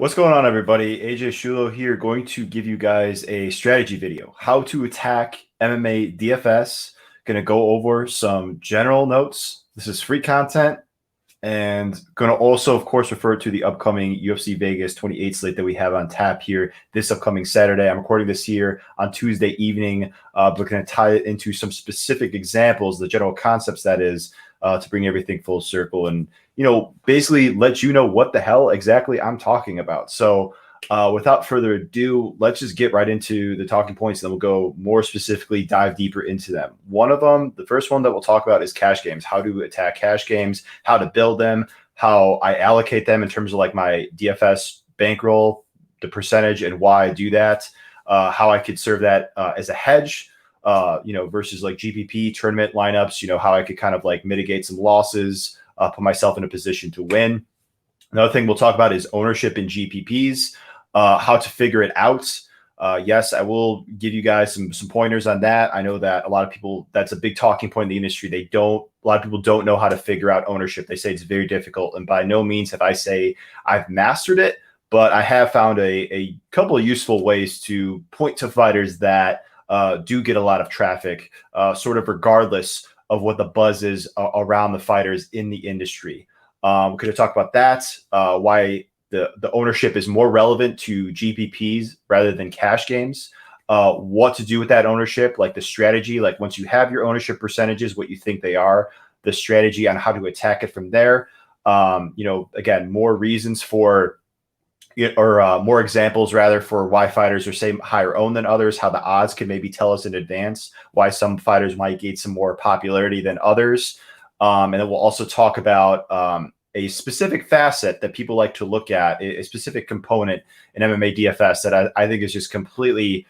What's going on, everybody? AJ Shulo here, going to give you guys a strategy video. How to attack MMA DFS. Going to go over some general notes. This is free content. And going to also, of course, refer to the upcoming UFC Vegas 28 slate that we have on tap here this upcoming Saturday. I'm recording this here on Tuesday evening. But going to tie it into some specific examples, the general concepts that is, to bring everything full circle and basically let you know what the hell exactly I'm talking about. So without further ado, let's just get right into the talking points, and then we'll go more specifically, dive deeper into them. One of them, the first one that we'll talk about is cash games, how to attack cash games, how to build them, how I allocate them in terms of like my DFS bankroll, the percentage, and why I do that, how I could serve that as a hedge, versus like GPP tournament lineups, how I could kind of like mitigate some losses, put myself in a position to win. Another thing we'll talk about is ownership in GPPs, how to figure it out. Yes, I will give you guys some pointers on that. I know that a lot of people, that's a big talking point in the industry. A lot of people don't know how to figure out ownership. They say it's very difficult. And by no means have I say I've mastered it, but I have found a couple of useful ways to point to fighters that do get a lot of traffic, sort of regardless of what the buzz is around the fighters in the industry. We're going to talk about that, why the ownership is more relevant to GPPs rather than cash games, what to do with that ownership, like the strategy, like once you have your ownership percentages, what you think they are, the strategy on how to attack it from there. Again, more reasons for more examples rather for why fighters are say higher owned than others, how the odds can maybe tell us in advance why some fighters might gain some more popularity than others. And then we'll also talk about a specific facet that people like to look at, a specific component in MMA DFS that I think is just completely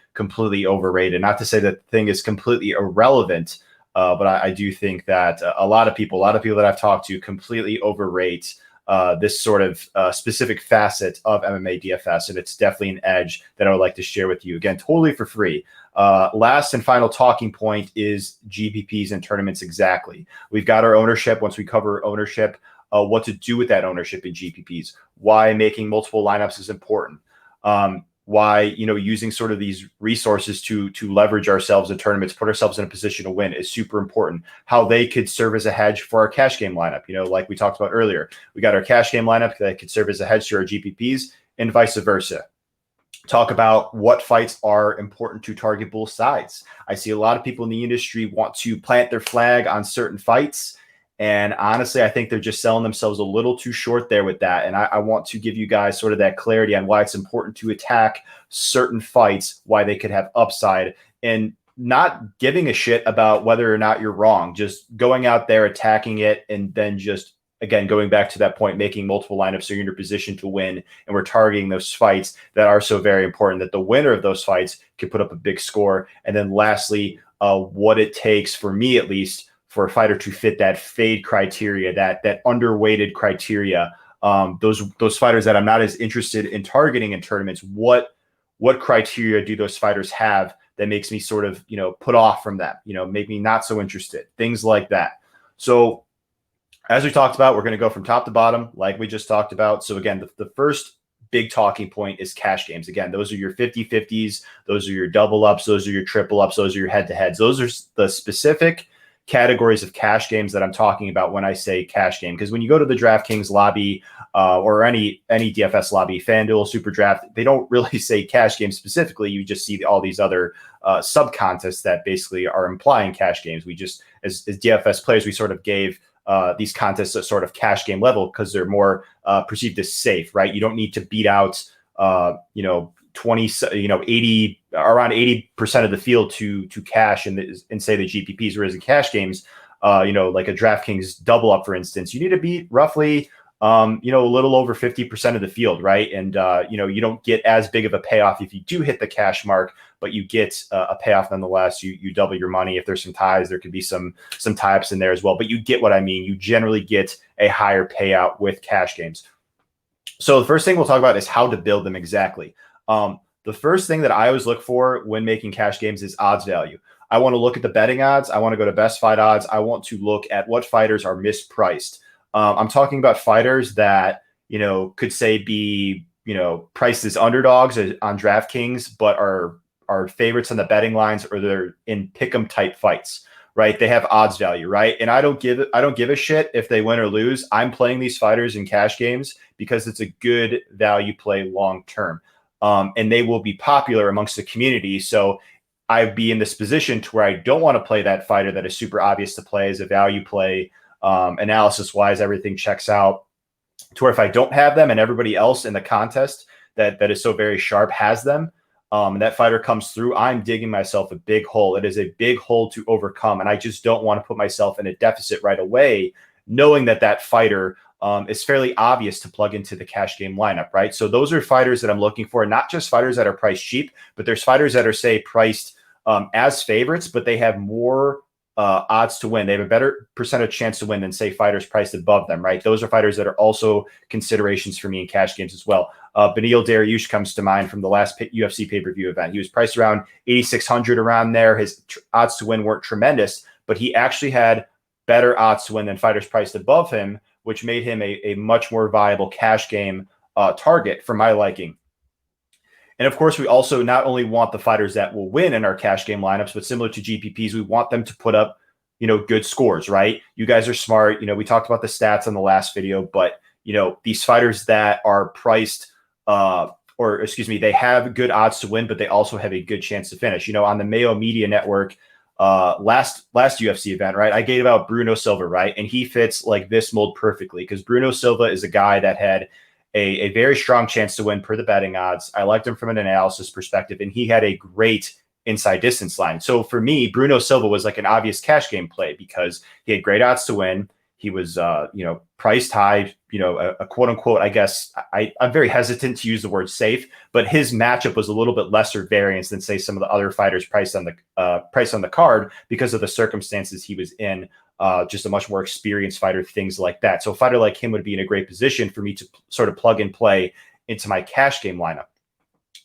overrated. Not to say that the thing is completely irrelevant, but I do think that a lot of people that I've talked to completely overrate this sort of specific facet of MMA DFS, and it's definitely an edge that I would like to share with you. Again, totally for free. Last and final talking point is GPPs and tournaments exactly. We've got our ownership. Once we cover ownership, what to do with that ownership in GPPs, why making multiple lineups is important, why using sort of these resources to leverage ourselves in tournaments, put ourselves in a position to win is super important, how they could serve as a hedge for our cash game lineup. Like we talked about earlier, we got our cash game lineup that could serve as a hedge to our GPPs and vice versa. Talk about what fights are important to target both sides. I see a lot of people in the industry want to plant their flag on certain fights, and honestly, I think they're just selling themselves a little too short there with that. And I want to give you guys sort of that clarity on why it's important to attack certain fights, why they could have upside, and not giving a shit about whether or not you're wrong. Just going out there, attacking it, and then just, again, going back to that point, making multiple lineups so you're in a position to win. And we're targeting those fights that are so very important that the winner of those fights can put up a big score. And then lastly, what it takes, for me at least, for a fighter to fit that fade criteria, that underweighted criteria, those fighters that I'm not as interested in targeting in tournaments, what criteria do those fighters have that makes me sort of, put off from them, make me not so interested, things like that. So as we talked about, we're going to go from top to bottom, like we just talked about. So again, the first big talking point is cash games. Again, those are your 50-50s, those are your double ups, those are your triple ups, those are your head-to-heads. Those are the specific categories of cash games that I'm talking about when I say cash game. Because when you go to the DraftKings lobby or any DFS lobby, FanDuel, Super Draft, they don't really say cash games specifically. You just see all these other sub contests that basically are implying cash games. We just, as DFS players, we sort of gave these contests a sort of cash game level because they're more perceived as safe, right? You don't need to beat out, 80, around 80% of the field to cash and say the GPPs, whereas in cash games, like a DraftKings double up, for instance, you need to beat roughly, a little over 50% of the field, right? And, you don't get as big of a payoff if you do hit the cash mark, but you get a payoff nonetheless. You double your money. If there's some ties, there could be some tie-ups in there as well, but you get what I mean. You generally get a higher payout with cash games. So the first thing we'll talk about is how to build them exactly. The first thing that I always look for when making cash games is odds value. I want to look at the betting odds. I want to go to best fight odds. I want to look at what fighters are mispriced. I'm talking about fighters that, could say be, priced as underdogs on DraftKings, but are favorites on the betting lines, or they're in pick'em type fights, right? They have odds value, right? And I don't give a shit if they win or lose. I'm playing these fighters in cash games because it's a good value play long term, and they will be popular amongst the community. So I'd be in this position to where I don't want to play that fighter that is super obvious to play as a value play. Analysis wise, everything checks out, to where if I don't have them and everybody else in the contest that is so very sharp has them, and that fighter comes through, I'm digging myself a big hole. It is a big hole to overcome, and I just don't want to put myself in a deficit right away, knowing that fighter is fairly obvious to plug into the cash game lineup, right? So those are fighters that I'm looking for, not just fighters that are priced cheap, but there's fighters that are, say, priced as favorites, but they have more odds to win. They have a better percentage chance to win than, say, fighters priced above them, right? Those are fighters that are also considerations for me in cash games as well. Beneil Dariush comes to mind from the last UFC pay-per-view event. He was priced around 8,600 around there. His odds to win weren't tremendous, but he actually had better odds to win than fighters priced above him, which made him a much more viable cash game target for my liking. And of course, we also not only want the fighters that will win in our cash game lineups, but similar to GPPs, we want them to put up, good scores, right? You guys are smart. We talked about the stats on the last video, but, these fighters that are priced, they have good odds to win, but they also have a good chance to finish. On the Mayo Media Network, last UFC event, right, I gave out Bruno Silva, right? And he fits like this mold perfectly, because Bruno Silva is a guy that had a very strong chance to win per the betting odds. I liked him from an analysis perspective, and he had a great inside distance line. So for me, Bruno Silva was like an obvious cash game play because he had great odds to win. He was, priced high, a quote unquote, I guess I'm very hesitant to use the word safe, but his matchup was a little bit lesser variance than, say, some of the other fighters priced on the card because of the circumstances he was in. Just a much more experienced fighter, things like that. So a fighter like him would be in a great position for me to sort of plug and play into my cash game lineup.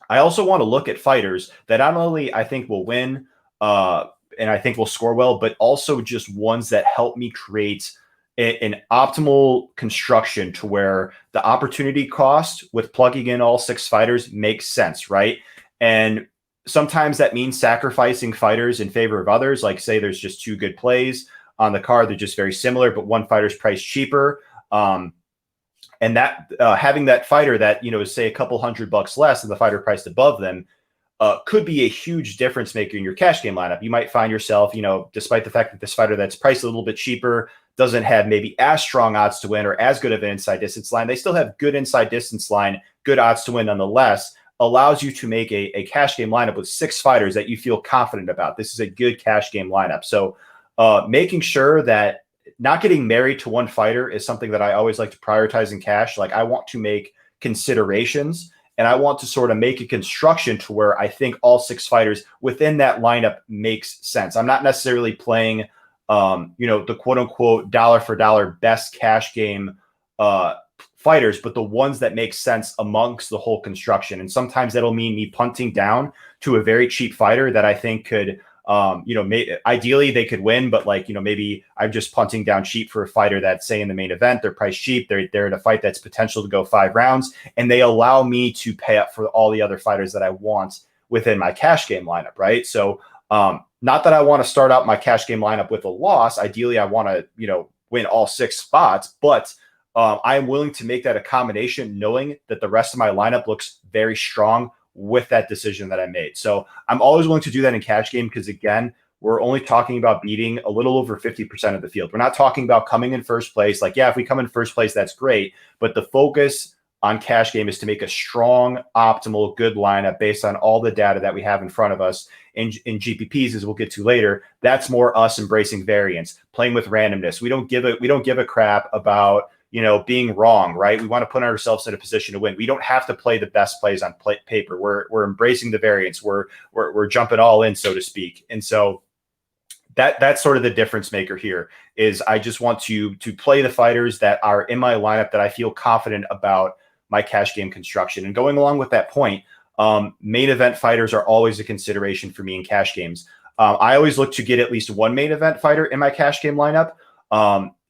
I also want to look at fighters that not only I think will win and I think will score well, but also just ones that help me create an optimal construction to where the opportunity cost with plugging in all 6 fighters makes sense, right? And sometimes that means sacrificing fighters in favor of others. Like, say there's just 2 good plays on the card, they're just very similar, but one fighter's priced cheaper. And that having that fighter that, is, say, a couple $100 less than the fighter priced above them could be a huge difference maker in your cash game lineup. You might find yourself, despite the fact that this fighter that's priced a little bit cheaper doesn't have maybe as strong odds to win or as good of an inside distance line, they still have good inside distance line, good odds to win nonetheless, allows you to make a cash game lineup with 6 fighters that you feel confident about. This is a good cash game lineup. So making sure that not getting married to one fighter is something that I always like to prioritize in cash. Like, I want to make considerations, and I want to sort of make a construction to where I think all 6 fighters within that lineup makes sense. I'm not necessarily playing, the quote unquote dollar for dollar best cash game fighters, but the ones that make sense amongst the whole construction. And sometimes that'll mean me punting down to a very cheap fighter that I think could, ideally they could win, but maybe I'm just punting down cheap for a fighter that's, say, in the main event, they're priced cheap. They're in a fight that's potential to go 5 rounds, and they allow me to pay up for all the other fighters that I want within my cash game lineup. Right. So, not that I want to start out my cash game lineup with a loss. Ideally, I want to, win all 6 spots, but I am willing to make that accommodation knowing that the rest of my lineup looks very strong with that decision that I made. So I'm always willing to do that in cash game because, again, we're only talking about beating a little over 50% of the field. We're not talking about coming in first place. Like, yeah, if we come in first place, that's great. But the focus on cash game is to make a strong, optimal, good lineup based on all the data that we have in front of us. In GPPs, as we'll get to later, that's more us embracing variance, playing with randomness. We don't give a crap about being wrong, right? We want to put ourselves in a position to win. We don't have to play the best plays on paper. We're embracing the variance. We're jumping all in, so to speak. And so that's sort of the difference maker here. Is I just want to play the fighters that are in my lineup that I feel confident about my cash game construction. And going along with that point, main event fighters are always a consideration for me in cash games. I always look to get at least one main event fighter in my cash game lineup.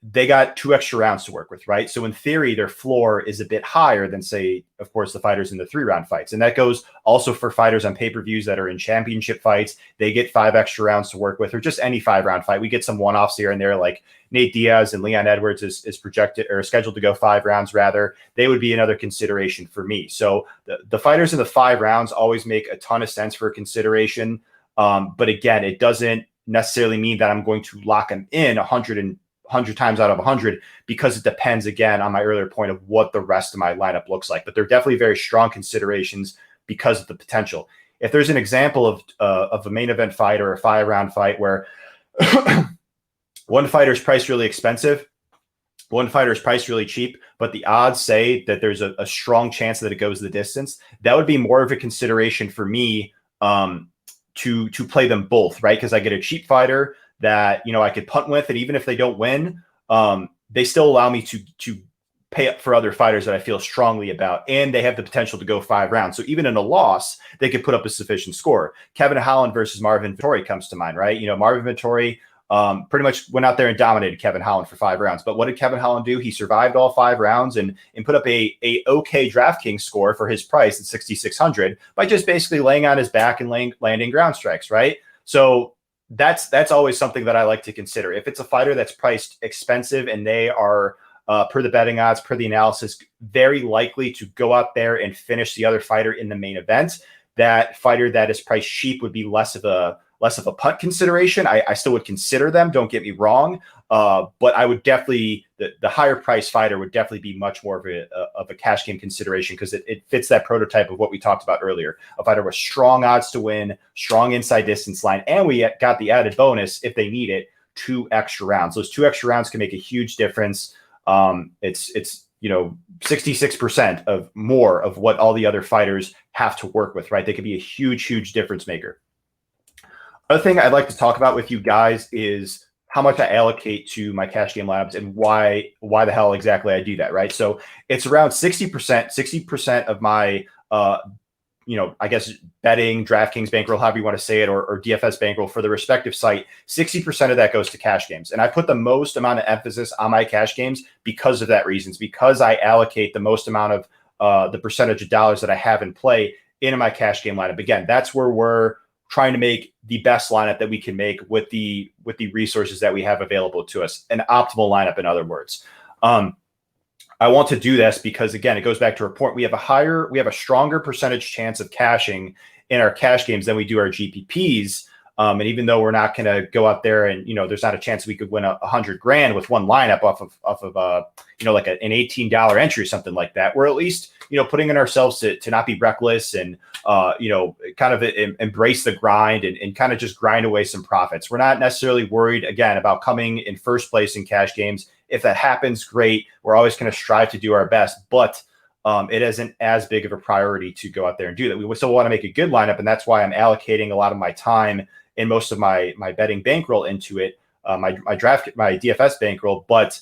they got 2 extra rounds to work with, right? So in theory, their floor is a bit higher than, say, of course, the fighters in the 3-round fights. And that goes also for fighters on pay-per-views that are in championship fights. They get 5 extra rounds to work with, or just any 5-round fight. We get some one-offs here and there, like Nate Diaz and Leon Edwards is projected or scheduled to go 5 rounds rather. They would be another consideration for me. So the fighters in the 5 rounds always make a ton of sense for consideration. But again, it doesn't necessarily mean that I'm going to lock them in 100 times out of 100, because it depends, again, on my earlier point of what the rest of my lineup looks like. But they're definitely very strong considerations because of the potential. If there's an example of a main event fight or a 5-round fight where one fighter is priced really expensive, one fighter is priced really cheap, but the odds say that there's a strong chance that it goes the distance, that would be more of a consideration for me to play them both, right? Because I get a cheap fighter that, you know, I could punt with, and even if they don't win, they still allow me to pay up for other fighters that I feel strongly about, and they have the potential to go 5 rounds. So even in a loss, they could put up a sufficient score. Kevin Holland versus Marvin Vettori comes to mind, right? You know, Marvin Vettori pretty much went out there and dominated Kevin Holland for 5 rounds. But what did Kevin Holland do? He survived all 5 rounds and put up a okay DraftKings score for his price at 6,600 by just basically laying on his back and landing ground strikes, right? So that's always something that I like to consider. If it's a fighter that's priced expensive and they are, per the betting odds, per the analysis, very likely to go out there and finish the other fighter in the main event, that fighter that is priced cheap would be less of a punt consideration. I still would consider them, don't get me wrong, but I would definitely, the higher price fighter would definitely be much more of a cash game consideration, because it fits that prototype of what we talked about earlier. A fighter with strong odds to win, strong inside distance line, and we got the added bonus, if they need it, 2 extra rounds. Those 2 extra rounds can make a huge difference. It's 66% of more of what all the other fighters have to work with, right? They could be a huge difference maker. Other thing I'd like to talk about with you guys is how much I allocate to my cash game lineups and why the hell exactly I do that, right? So it's around 60% of my, I guess betting, DraftKings bankroll, however you want to say it, or DFS bankroll for the respective site, 60% of that goes to cash games. And I put the most amount of emphasis on my cash games because of that reasons, because I allocate the most amount of the percentage of dollars that I have in play into my cash game lineup. Again, that's where we're trying to make the best lineup that we can make with the resources that we have available to us, an optimal lineup, in other words. I want to do this because, again, it goes back to our point. We have a stronger percentage chance of cashing in our cash games than we do our GPPs. And even though we're not going to go out there and, there's not a chance we could win $100 grand with one lineup off of like an $18 entry or something like that, we're at least, putting in ourselves to not be reckless and, kind of embrace the grind and kind of just grind away some profits. We're not necessarily worried, again, about coming in first place in cash games. If that happens, great. We're always going to strive to do our best, but it isn't as big of a priority to go out there and do that. We still want to make a good lineup, and that's why I'm allocating a lot of my time and most of my betting bankroll into it, my DFS bankroll. But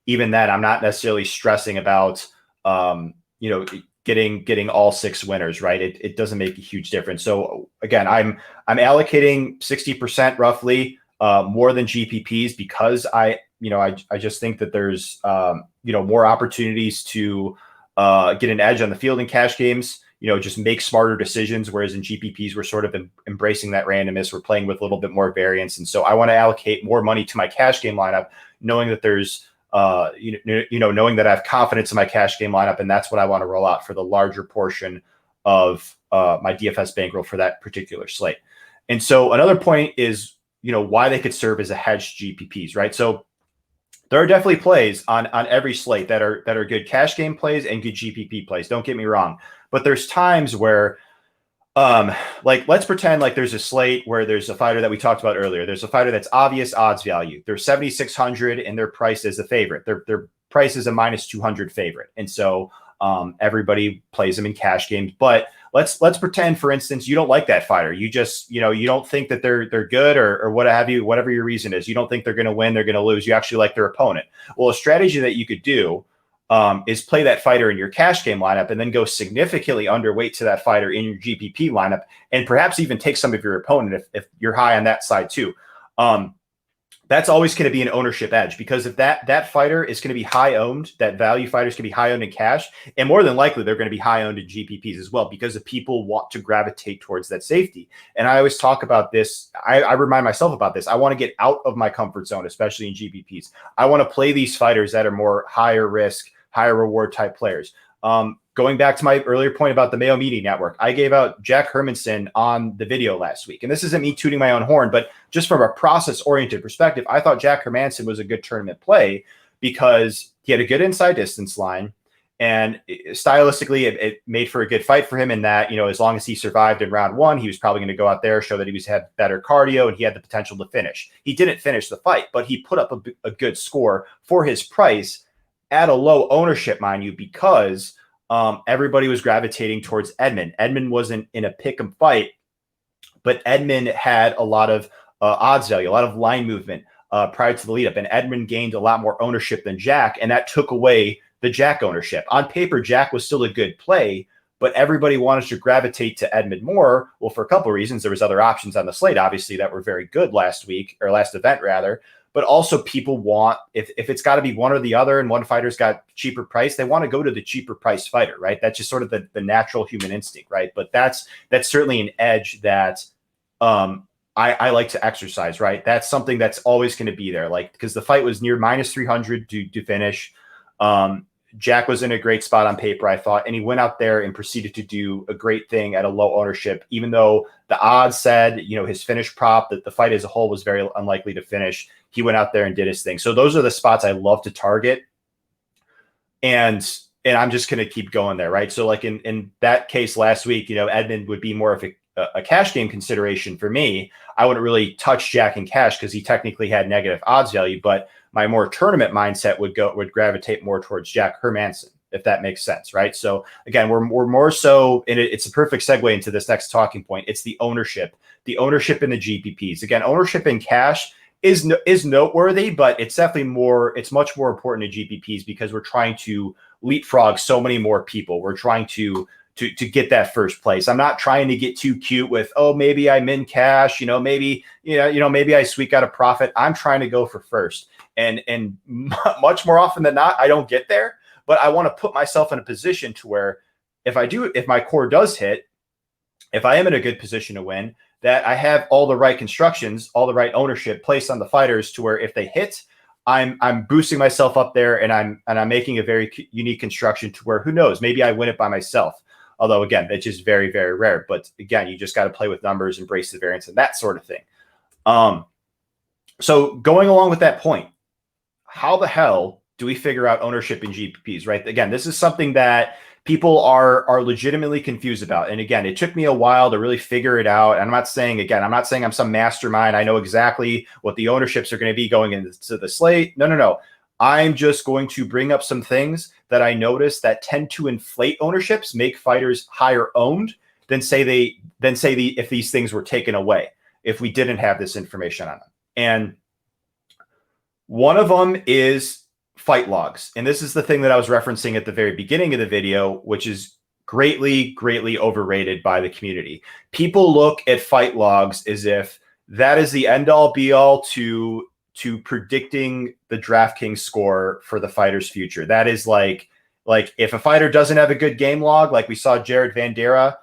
even then, I'm not necessarily stressing about getting all 6 winners, right? It doesn't make a huge difference. So again, I'm allocating 60% roughly more than GPPs because I just think that there's more opportunities to get an edge on the field in cash games. Just make smarter decisions. Whereas in GPPs, we're sort of embracing that randomness. We're playing with a little bit more variance. And so I want to allocate more money to my cash game lineup, knowing that there's, knowing that I have confidence in my cash game lineup. And that's what I want to roll out for the larger portion of my DFS bankroll for that particular slate. And so another point is, why they could serve as a hedged GPPs, right? So there are definitely plays on every slate that are good cash game plays and good GPP plays. Don't get me wrong. But there's times where, let's pretend like there's a slate where there's a fighter that we talked about earlier. There's a fighter that's obvious odds value. They're 7,600 and they're priced as a favorite. Their price is a -200 favorite. And so everybody plays them in cash games. But let's pretend, for instance, you don't like that fighter. You just, you don't think that they're good or what have you, whatever your reason is. You don't think they're going to win, they're going to lose. You actually like their opponent. Well, a strategy that you could do is play that fighter in your cash game lineup and then go significantly underweight to that fighter in your GPP lineup, and perhaps even take some of your opponent if you're high on that side too. that's always going to be an ownership edge, because if that fighter is going to be high owned, that value fighter is going to be high owned in cash, and more than likely they're going to be high owned in GPPs as well, because the people want to gravitate towards that safety. And I always talk about this. I remind myself about this. I want to get out of my comfort zone, especially in GPPs. I want to play these fighters that are more higher risk, higher reward type players. Going back to my earlier point about the Mayo Media Network, I gave out Jack Hermanson on the video last week. And this isn't me tooting my own horn, but just from a process-oriented perspective, I thought Jack Hermanson was a good tournament play because he had a good inside distance line. And stylistically, it made for a good fight for him in that, as long as he survived in round one, he was probably going to go out there, show that he had better cardio, and he had the potential to finish. He didn't finish the fight, but he put up a good score for his price at a low ownership, mind you, because everybody was gravitating towards Edmund. Edmund wasn't in a pick 'em fight, but Edmund had a lot of odds value, a lot of line movement prior to the lead up. And Edmund gained a lot more ownership than Jack, and that took away the Jack ownership. On paper, Jack was still a good play, but everybody wanted to gravitate to Edmund more. Well, for a couple of reasons. There was other options on the slate, obviously, that were very good last event rather. But also people want, if it's got to be one or the other and one fighter's got cheaper price, they want to go to the cheaper price fighter, right? That's just sort of the natural human instinct, right? But that's certainly an edge that I like to exercise, right? That's something that's always going to be there, like, because the fight was near minus 300 to finish. Jack was in a great spot on paper, I thought, and he went out there and proceeded to do a great thing at a low ownership, even though the odds said, his finish prop, that the fight as a whole was very unlikely to finish. He went out there and did his thing. So those are the spots I love to target. And I'm just going to keep going there, right? So like in that case last week, Edmund would be more of a cash game consideration for me. I wouldn't really touch Jack in cash because he technically had negative odds value, but my more tournament mindset would gravitate more towards Jack Hermanson, if that makes sense, right? So again, we're more so, and it's a perfect segue into this next talking point. It's the ownership in the GPPs. Again, ownership in cash is noteworthy, but it's definitely it's much more important in GPPs because we're trying to leapfrog so many more people. We're trying to get that first place. I'm not trying to get too cute with, maybe I'm in cash, maybe I squeak out a profit. I'm trying to go for first. And much more often than not, I don't get there, but I want to put myself in a position to where if my core does hit, if I am in a good position to win, that I have all the right constructions, all the right ownership placed on the fighters to where if they hit, I'm boosting myself up there and I'm making a very unique construction to where, who knows, maybe I win it by myself. Although again, it's just very, very rare. But again, you just got to play with numbers, embrace the variance and that sort of thing. So going along with that point, how the hell do we figure out ownership in GPPs, right? Again, this is something that people are legitimately confused about. And again, it took me a while to really figure it out. And I'm not saying I'm some mastermind. I know exactly what the ownerships are going to be going into the slate. No. I'm just going to bring up some things that I notice that tend to inflate ownerships, make fighters higher owned than if these things were taken away, if we didn't have this information on them. And one of them is fight logs. And this is the thing that I was referencing at the very beginning of the video, which is greatly, greatly overrated by the community. People look at fight logs as if that is the end all be all to predicting the DraftKings score for the fighter's future. That is like if a fighter doesn't have a good game log, like we saw Jared Vandera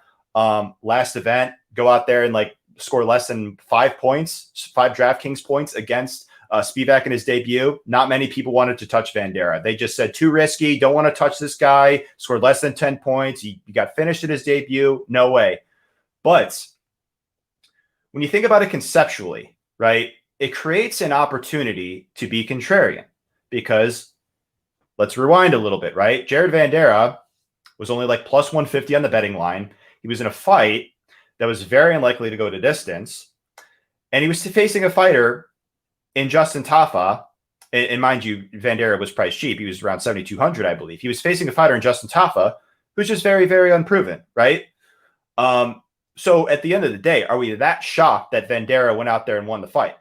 last event, go out there and score less than 5 DraftKings points against Spivak in his debut. Not many people wanted to touch Vandera. They just said too risky, don't want to touch this guy, scored less than 10 points. He got finished in his debut. No way. But when you think about it conceptually, right, it creates an opportunity to be contrarian because let's rewind a little bit, right? Jared Vandera was only plus 150 on the betting line. He was in a fight that was very unlikely to go to distance. And he was facing a fighter in Justin Tafa, and mind you, Vandera was priced cheap. He was around 7,200, I believe. He was facing a fighter in Justin Tafa who's just very, very unproven, right? So at the end of the day, are we that shocked that Vandera went out there and won the fight?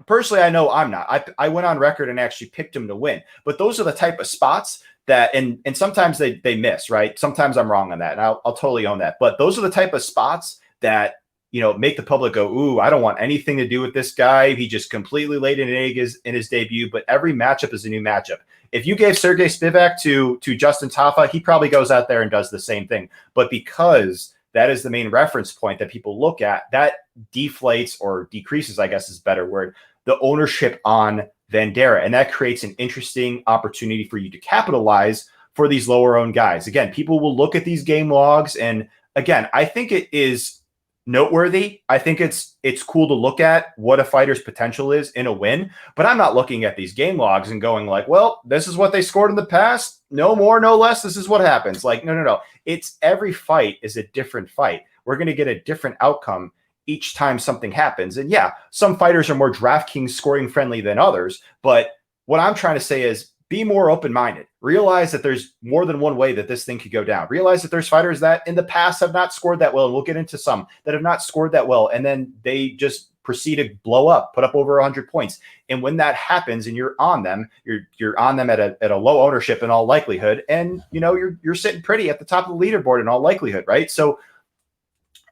Personally, I know I'm not. I went on record and actually picked him to win. But those are the type of spots that, and sometimes they miss, right? Sometimes I'm wrong on that, and I'll totally own that. But those are the type of spots that, make the public go, ooh, I don't want anything to do with this guy. He just completely laid an egg in his debut, but every matchup is a new matchup. If you gave Sergey Spivak to Justin Tafa, he probably goes out there and does the same thing. But because that is the main reference point that people look at, that deflates or decreases, I guess is a better word, the ownership on Vandera. And that creates an interesting opportunity for you to capitalize for these lower owned guys. Again, people will look at these game logs. And again, I think it is noteworthy. I think it's cool to look at what a fighter's potential is in a win, but I'm not looking at these game logs and going like, well, this is what they scored in the past. No more, no less. This is what happens. Like, no. It's every fight is a different fight. We're going to get a different outcome each time something happens. And yeah, some fighters are more DraftKings scoring friendly than others. But what I'm trying to say is be more open-minded. Realize that there's more than one way that this thing could go down. Realize that there's fighters that in the past have not scored that well. And we'll get into some that have not scored that well. And then they just proceed to blow up, put up over 100 points. And when that happens and you're on them, you're on them at a low ownership in all likelihood. And, you're sitting pretty at the top of the leaderboard in all likelihood, right? So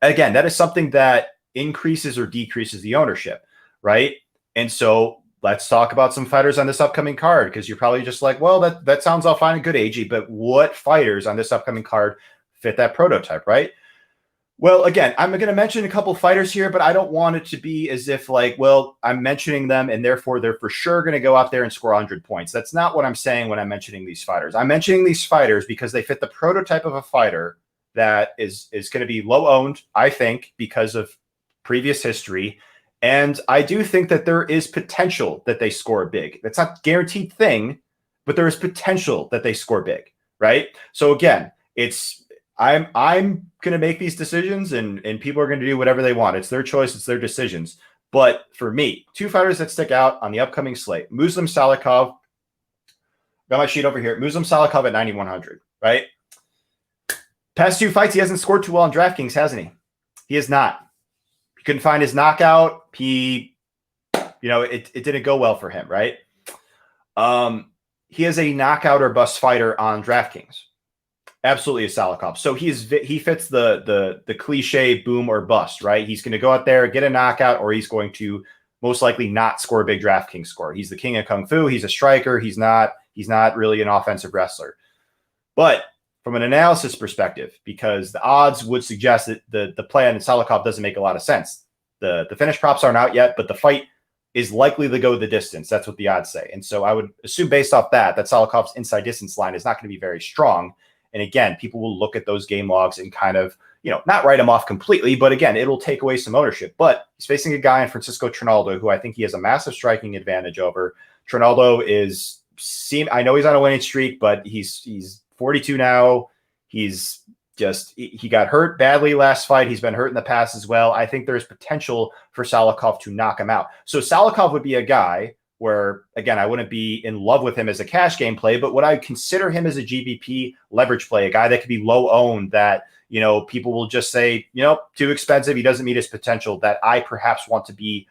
again, that is something that increases or decreases the ownership, right? And so let's talk about some fighters on this upcoming card, because you're probably just like, well, that sounds all fine and good, AG, but what fighters on this upcoming card fit that prototype, right? Well, again, I'm going to mention a couple fighters here, but I don't want it to be as if like, well, I'm mentioning them and therefore they're for sure going to go out there and score 100 points. That's not what I'm saying when I'm mentioning these fighters. I'm mentioning these fighters because they fit the prototype of a fighter that is going to be low owned, I think, because of previous history. And I do think that there is potential that they score big. That's not a guaranteed thing, but there is potential that they score big, right? So again, I'm going to make these decisions and people are going to do whatever they want. It's their choice. It's their decisions. But for me, two fighters that stick out on the upcoming slate, Muslim Salikov, got my sheet over here. Muslim Salikov at 9,100, right? Past two fights, he hasn't scored too well on DraftKings, hasn't he? He has not. He couldn't find his knockout. It didn't go well for him, right? He is a knockout or bust fighter on DraftKings. Absolutely a Salikov. So he fits the cliche boom or bust, right? He's going to go out there, get a knockout, or he's going to most likely not score a big DraftKings score. He's the king of Kung Fu. He's a striker. He's not really an offensive wrestler. But from an analysis perspective, because the odds would suggest that the play on Salikov doesn't make a lot of sense. The finish props aren't out yet, but the fight is likely to go the distance. That's what the odds say. And so I would assume based off that Salikov's inside distance line is not going to be very strong. And again, people will look at those game logs and kind of, not write him off completely, but again, it'll take away some ownership. But he's facing a guy in Francisco Trinaldo, who I think he has a massive striking advantage over. Trinaldo I know he's on a winning streak, but he's 42 now. He got hurt badly last fight. He's been hurt in the past as well. I think there's potential for Salikov to knock him out. So Salikov would be a guy where, again, I wouldn't be in love with him as a cash game play, but would I consider him as a GPP leverage play, a guy that could be low owned that, people will just say, too expensive. He doesn't meet his potential, that I perhaps want to be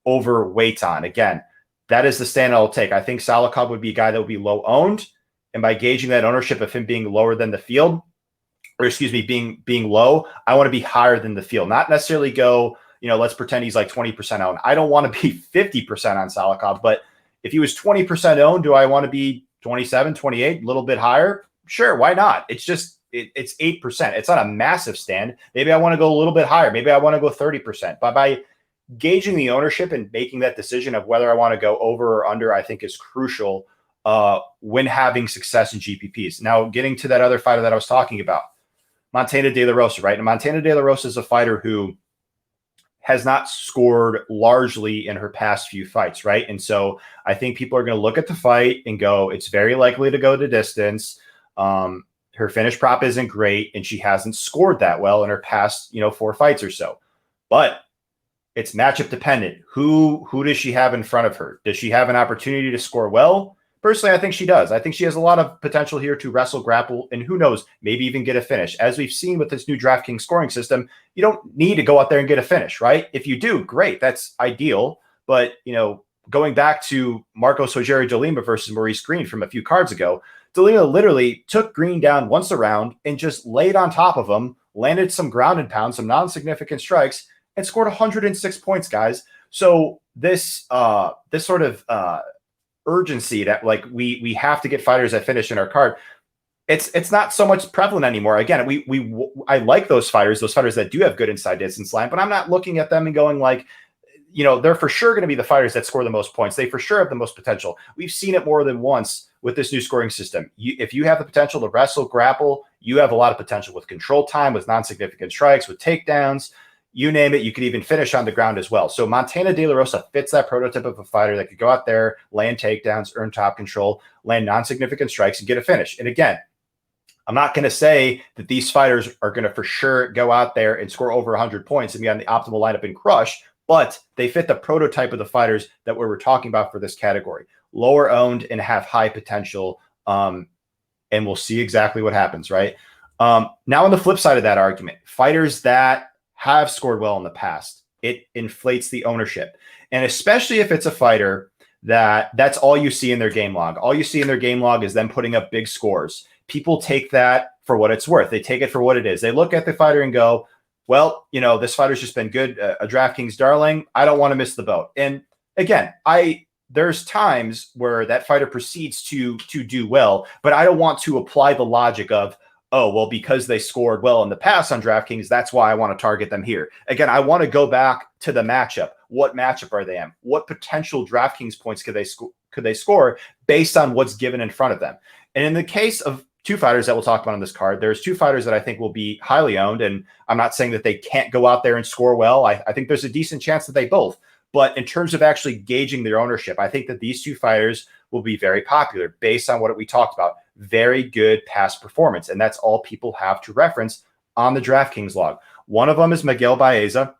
overweight on. Again, that is the stand I'll take. I think Salikov would be a guy that would be low owned. And by gauging that ownership of him being lower than the field, or excuse me, being low, I want to be higher than the field, not necessarily go, let's pretend he's like 20% owned. I don't want to be 50% on Salikov, but if he was 20% owned, do I want to be 27, 28, a little bit higher? Sure. Why not? It's just, it's 8%. It's not a massive stand. Maybe I want to go a little bit higher. Maybe I want to go 30%, but by gauging the ownership and making that decision of whether I want to go over or under, I think is crucial when having success in GPPs. Now, getting to that other fighter that I was talking about, Montana De La Rosa, right? And Montana De La Rosa is a fighter who has not scored largely in her past few fights, right? And so I think people are going to look at the fight and go, it's very likely to go the distance. Her finish prop isn't great, and she hasn't scored that well in her past, 4 fights or so. But it's matchup dependent. Who does she have in front of her? Does she have an opportunity to score well? Personally, I think she does. I think she has a lot of potential here to wrestle, grapple, and who knows, maybe even get a finish. As we've seen with this new DraftKings scoring system, you don't need to go out there and get a finish, right? If you do, great. That's ideal. But, going back to Marcos Rogério de Lima versus Maurice Green from a few cards ago, de Lima literally took Green down once around and just laid on top of him, landed some ground and pound, some non-significant strikes, and scored 106 points, guys. So this this sort of urgency that like we have to get fighters that finish in our card, it's not so much prevalent anymore. Again, I like those fighters that do have good inside distance line, but I'm not looking at them and going like, you know, they're for sure going to be the fighters that score the most points. They for sure have the most potential. We've seen it more than once with this new scoring system. If you have the potential to wrestle, grapple, you have a lot of potential with control time, with non-significant strikes, with takedowns, you name it. You could even finish on the ground as well. So Montana De La Rosa fits that prototype of a fighter that could go out there, land takedowns, earn top control, land non-significant strikes, and get a finish. And again, I'm not going to say that these fighters are going to for sure go out there and score over 100 points and be on the optimal lineup and crush, but they fit the prototype of the fighters that we were talking about for this category. Lower owned and have high potential, and we'll see exactly what happens, right? Now on the flip side of that argument, fighters that have scored well in the past, it inflates the ownership. And especially if it's a fighter that's all you see in their game log. All you see in their game log is them putting up big scores. People take that for what it's worth. They take it for what it is. They look at the fighter and go, well, you know, this fighter's just been good, a DraftKings darling. I don't want to miss the boat. And again, there's times where that fighter proceeds to do well, but I don't want to apply the logic of, oh, well, because they scored well in the past on DraftKings, that's why I want to target them here. Again, I want to go back to the matchup. What matchup are they in? What potential DraftKings points could they score based on what's given in front of them? And in the case of two fighters that we'll talk about on this card, there's two fighters that I think will be highly owned. And I'm not saying that they can't go out there and score well. I think there's a decent chance that they both. But in terms of actually gauging their ownership, I think that these two fighters will be very popular based on what we talked about. Very good past performance. And that's all people have to reference on the DraftKings log. One of them is Miguel Baeza,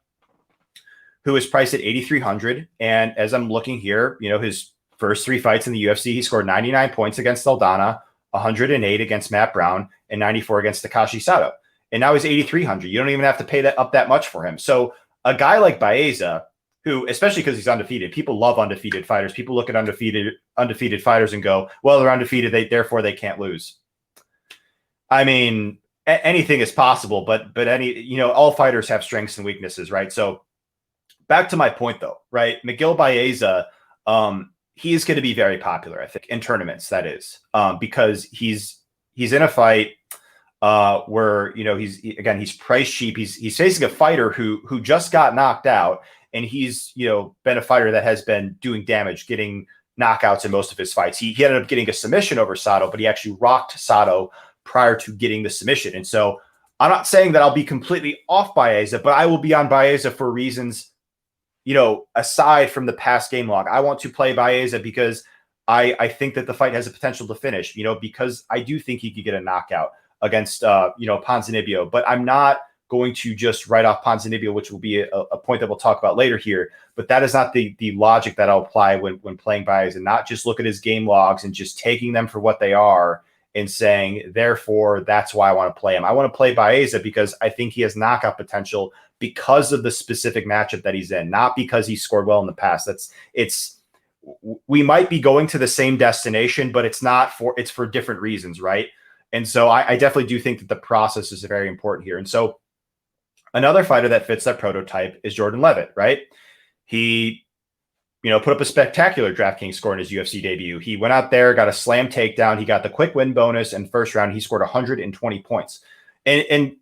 who is priced at 8,300. And as I'm looking here, you know, his first three fights in the UFC, he scored 99 points against Aldana, 108 against Matt Brown, and 94 against Takashi Sato. And now he's 8,300. You don't even have to pay that up that much for him. So a guy like Baeza, who, especially because he's undefeated, people love undefeated fighters. People look at undefeated fighters and go, well, they're undefeated, therefore they can't lose. I mean, anything is possible, but all fighters have strengths and weaknesses, right? So back to my point though, right? Miguel Baeza, he is going to be very popular, I think, in tournaments, that is, because he's in a fight where, you know, he's priced cheap. He's facing a fighter who just got knocked out, and he's, you know, been a fighter that has been doing damage, getting knockouts in most of his fights. He ended up getting a submission over Sato, but he actually rocked Sato prior to getting the submission. And so I'm not saying that I'll be completely off Baeza, but I will be on Baeza for reasons, you know, aside from the past game log. I want to play Baeza because I think that the fight has a potential to finish, you know, because I do think he could get a knockout against, Ponzinibbio, but I'm not going to just write off Ponzinibbio, which will be a point that we'll talk about later here. But that is not the logic that I'll apply when playing Baeza, and not just look at his game logs and just taking them for what they are and saying, therefore, that's why I want to play him. I want to play Baeza because I think he has knockout potential because of the specific matchup that he's in, not because he scored well in the past. We might be going to the same destination, but it's for different reasons, right? And so I definitely do think that the process is very important here. And so another fighter that fits that prototype is Jordan Levitt, right? He, you know, put up a spectacular DraftKings score in his UFC debut. He went out there, got a slam takedown. He got the quick win bonus, and first round, he scored 120 points. And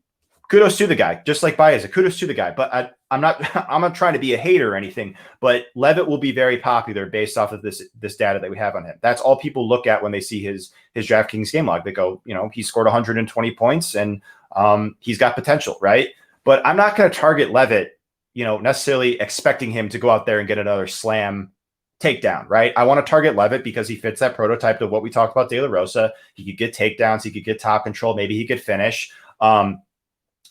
kudos to the guy, just like Baeza. Kudos to the guy. But I'm not trying to be a hater or anything, but Levitt will be very popular based off of this data that we have on him. That's all people look at when they see his DraftKings game log. They go, you know, he scored 120 points and he's got potential, right? But I'm not going to target Levitt, you know, necessarily expecting him to go out there and get another slam takedown, right? I want to target Levitt because he fits that prototype of what we talked about De La Rosa. He could get takedowns. He could get top control. Maybe he could finish. And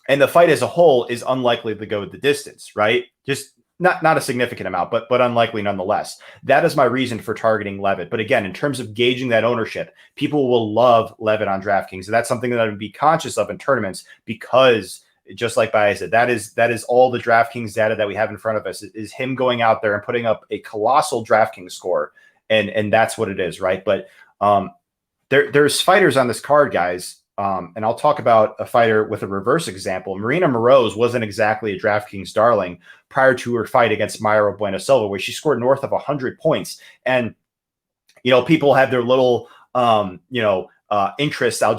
the fight as a whole is unlikely to go the distance, right? Just not a significant amount, but unlikely nonetheless. That is my reason for targeting Levitt. But again, in terms of gauging that ownership, people will love Levitt on DraftKings. And that's something that I would be conscious of in tournaments because, just like Baeza, that is all the DraftKings data that we have in front of us is him going out there and putting up a colossal DraftKings score. And that's what it is, right? But there's fighters on this card, guys, And I'll talk about a fighter with a reverse example. Marina Moroz wasn't exactly a DraftKings darling prior to her fight against Mayra Bueno Silva, where she scored north of 100 points. And, people have their little, interests. I'll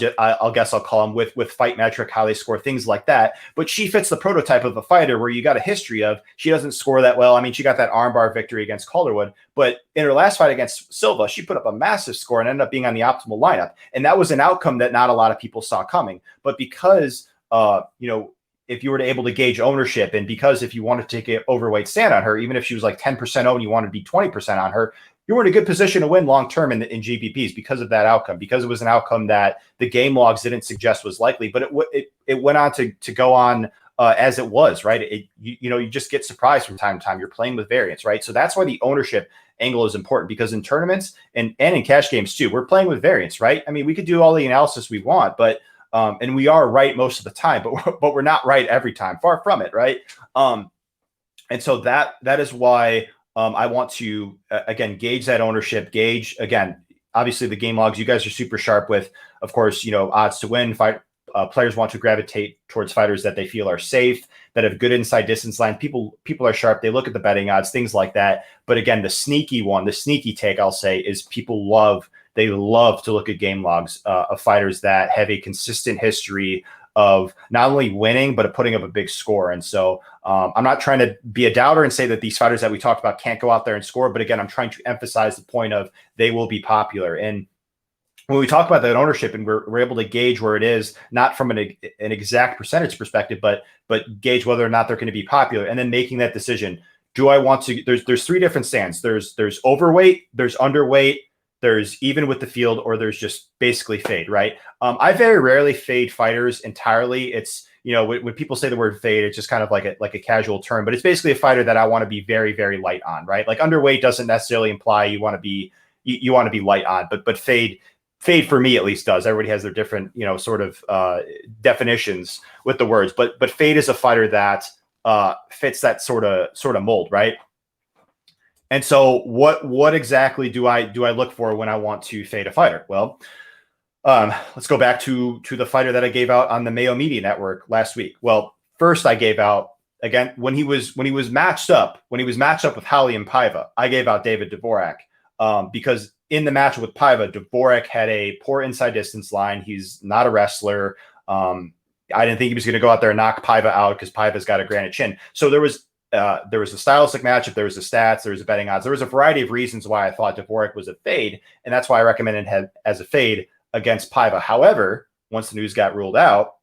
guess I'll call them with Fight Metric, how they score, things like that. But she fits the prototype of a fighter where you got a history of she doesn't score that well. I mean, she got that armbar victory against Calderwood, but in her last fight against Silva, she put up a massive score and ended up being on the optimal lineup. And that was an outcome that not a lot of people saw coming. But because, if you were able to gauge ownership, and because if you wanted to take an overweight stand on her, even if she was like 10% owned, you wanted to be 20% on her, you were in a good position to win long-term in GPPs because of that outcome, because it was an outcome that the game logs didn't suggest was likely, but it went on to go on as it was, right? You just get surprised from time to time. You're playing with variance, right? So that's why the ownership angle is important, because in tournaments and in cash games too, we're playing with variance, right? I mean, we could do all the analysis we want, but and we are right most of the time, but we're not right every time. Far from it, right? And so that is why I want to, again, gauge that ownership, again, obviously the game logs, you guys are super sharp with, of course, odds to win. Players want to gravitate towards fighters that they feel are safe, that have good inside distance line. People are sharp. They look at the betting odds, things like that. But again, the sneaky take, I'll say, is they love to look at game logs of fighters that have a consistent history of not only winning, but of putting up a big score. And so I'm not trying to be a doubter and say that these fighters that we talked about can't go out there and score. But again, I'm trying to emphasize the point of they will be popular. And when we talk about that ownership and we're able to gauge where it is, not from an exact percentage perspective, but gauge whether or not they're going to be popular, and then making that decision. Do I want to, there's three different stands. There's overweight, there's underweight, there's even with the field, or there's just basically fade, right? I very rarely fade fighters entirely. It's, when people say the word fade, it's just kind of like a casual term, but it's basically a fighter that I want to be very, very light on, right? Like underweight doesn't necessarily imply you want to be light on, but fade for me at least does. Everybody has their different, sort of definitions with the words, but fade is a fighter that fits that sort of mold, right? And so what exactly do I look for when I want to fade a fighter? Well, let's go back to the fighter that I gave out on the Mayo Media Network last week. Well, first I gave out, again, when he was matched up with Howley and Paiva, I gave out David Dvorak because in the match with Paiva, Dvorak had a poor inside distance line. He's not a wrestler. I didn't think he was going to go out there and knock Paiva out because Paiva's got a granite chin. So there was a stylistic matchup, there was the stats, there was a betting odds, there was a variety of reasons why I thought Dvorak was a fade, and that's why I recommended him as a fade against Paiva. However, once the news got ruled out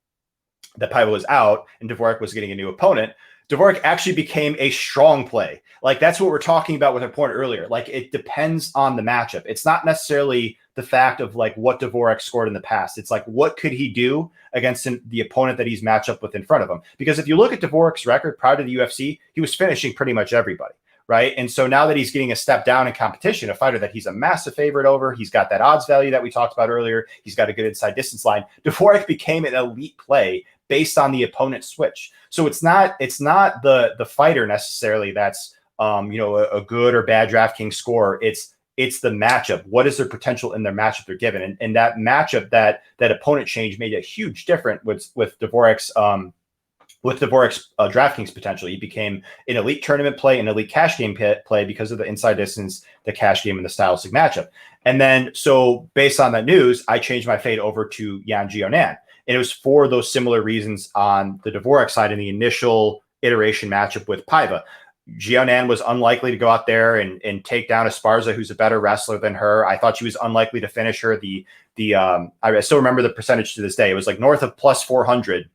that Paiva was out and Dvorak was getting a new opponent, Dvorak actually became a strong play. Like that's what we're talking about with our point earlier. Like it depends on the matchup. It's not necessarily the fact of like what Dvorak scored in the past. It's like, what could he do against the opponent that he's matched up with in front of him? Because if you look at Dvorak's record prior to the UFC, he was finishing pretty much everybody, right? And so now that he's getting a step down in competition, a fighter that he's a massive favorite over, he's got that odds value that we talked about earlier, he's got a good inside distance line, Dvorak became an elite play based on the opponent's switch. So it's not the fighter necessarily that's a good or bad DraftKings score. It's the matchup. What is their potential in their matchup they're given? And that matchup, that opponent change made a huge difference with Dvorak's DraftKings potential. He became an elite tournament play, an elite cash game play because of the inside distance, the cash game, and the stylistic matchup. And then, so based on that news, I changed my fade over to Yan Xiaonan. And it was for those similar reasons on the Dvorak side in the initial iteration matchup with Paiva. Xiaonan was unlikely to go out there and take down Esparza, who's a better wrestler than her. I thought she was unlikely to finish her. I still remember the percentage to this day. It was like north of plus 400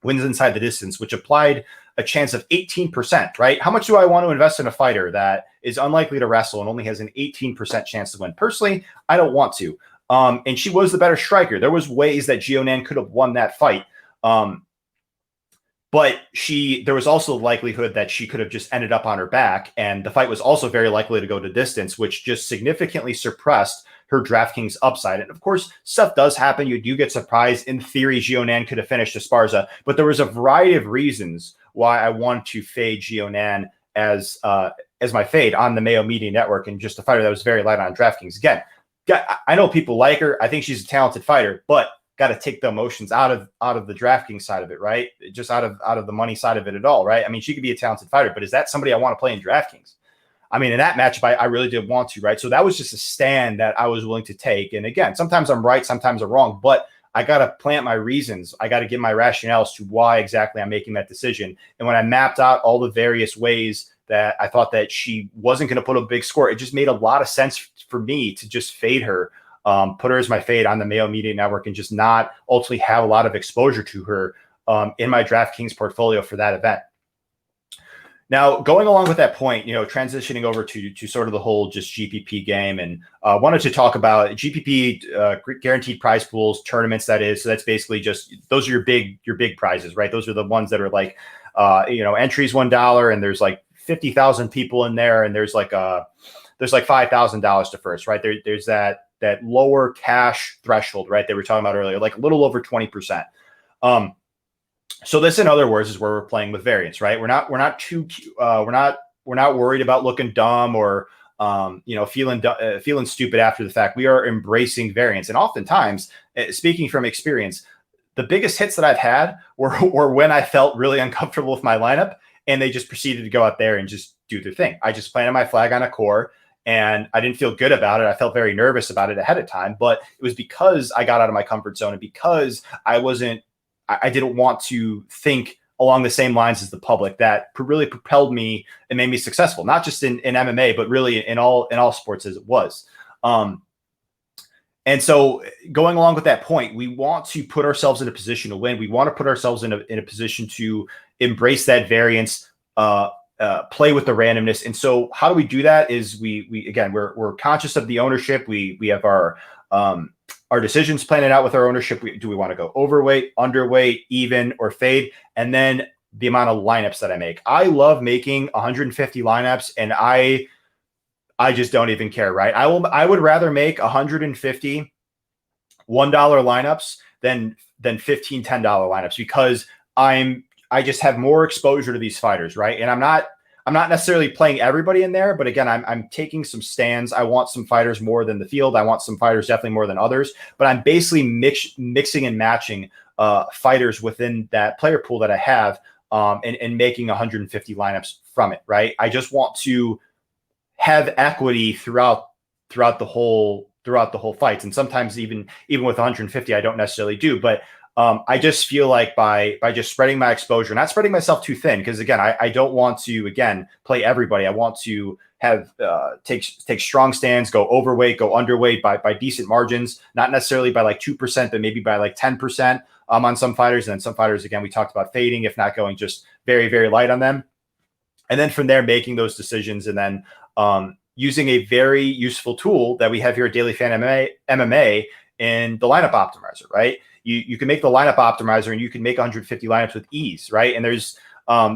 wins inside the distance, which applied a chance of 18%, right? How much do I want to invest in a fighter that is unlikely to wrestle and only has an 18% chance to win? Personally, I don't want to. And she was the better striker. There was ways that Xiaonan could have won that fight. But there was also the likelihood that she could have just ended up on her back. And the fight was also very likely to go to distance, which just significantly suppressed her DraftKings upside. And of course, stuff does happen. You do get surprised. In theory, Xiaonan could have finished Esparza, but there was a variety of reasons why I want to fade Xiaonan as my fade on the Mayo Media Network, and just a fighter that was very light on DraftKings. Again, I know people like her. I think she's a talented fighter, but got to take the emotions out of the DraftKings side of it, right? Just out of the money side of it at all, right? I mean, she could be a talented fighter, but is that somebody I want to play in DraftKings? I mean, in that matchup, I really did want to, right? So that was just a stand that I was willing to take. And again, sometimes I'm right, sometimes I'm wrong, but I got to plant my reasons. I got to give my rationales to why exactly I'm making that decision. And when I mapped out all the various ways that I thought that she wasn't going to put a big score, it just made a lot of sense for me to just fade her, put her as my fade on the Mayo Media Network, and just not ultimately have a lot of exposure to her in my DraftKings portfolio for that event. Now, going along with that point, transitioning over to sort of the whole just GPP game, and wanted to talk about GPP, guaranteed prize pools, tournaments. That is, so that's basically just, those are your big prizes, right? Those are the ones that are like, entries $1, and there's like 50,000 people in there, and there's like $5,000 to first, right? There's that lower cash threshold, right? They were talking about earlier, like a little over 20%. So this, in other words, is where we're playing with variance, right? We're not worried about looking dumb or feeling stupid after the fact. We are embracing variance, and oftentimes, speaking from experience, the biggest hits that I've had were when I felt really uncomfortable with my lineup, and they just proceeded to go out there and just do their thing. I just planted my flag on a core, and I didn't feel good about it. I felt very nervous about it ahead of time, but it was because I got out of my comfort zone, and because I didn't want to think along the same lines as the public that really propelled me and made me successful, not just in MMA, but really in all sports as it was. And so going along with that point, we want to put ourselves in a position to win. We want to put ourselves in a position to embrace that variance, play with the randomness. And so how do we do that is we're conscious of the ownership. We have our decisions planned out with our ownership. Do we want to go overweight, underweight, even, or fade? And then the amount of lineups that I make. I love making 150 lineups, and I just don't even care, right? I would rather make 150 $1 lineups than 15 $10 lineups, because I just have more exposure to these fighters, right? And I'm not necessarily playing everybody in there, but again, I'm taking some stands. I want some fighters more than the field. I want some fighters definitely more than others, but I'm basically mixing and matching fighters within that player pool that I have, and making 150 lineups from it, right? I just want to have equity throughout the whole fights, and sometimes even with 150, I don't necessarily do, but I just feel like by just spreading my exposure, not spreading myself too thin, because again, I don't want to play everybody. I want to have take strong stands, go overweight, go underweight by decent margins, not necessarily by like 2%, but maybe by like 10% on some fighters. And then some fighters, again, we talked about fading, if not going just very, very light on them. And then from there, making those decisions, and then using a very useful tool that we have here at Daily Fan MMA in the lineup optimizer, right? You can make the lineup optimizer, and you can make 150 lineups with ease, right? And there's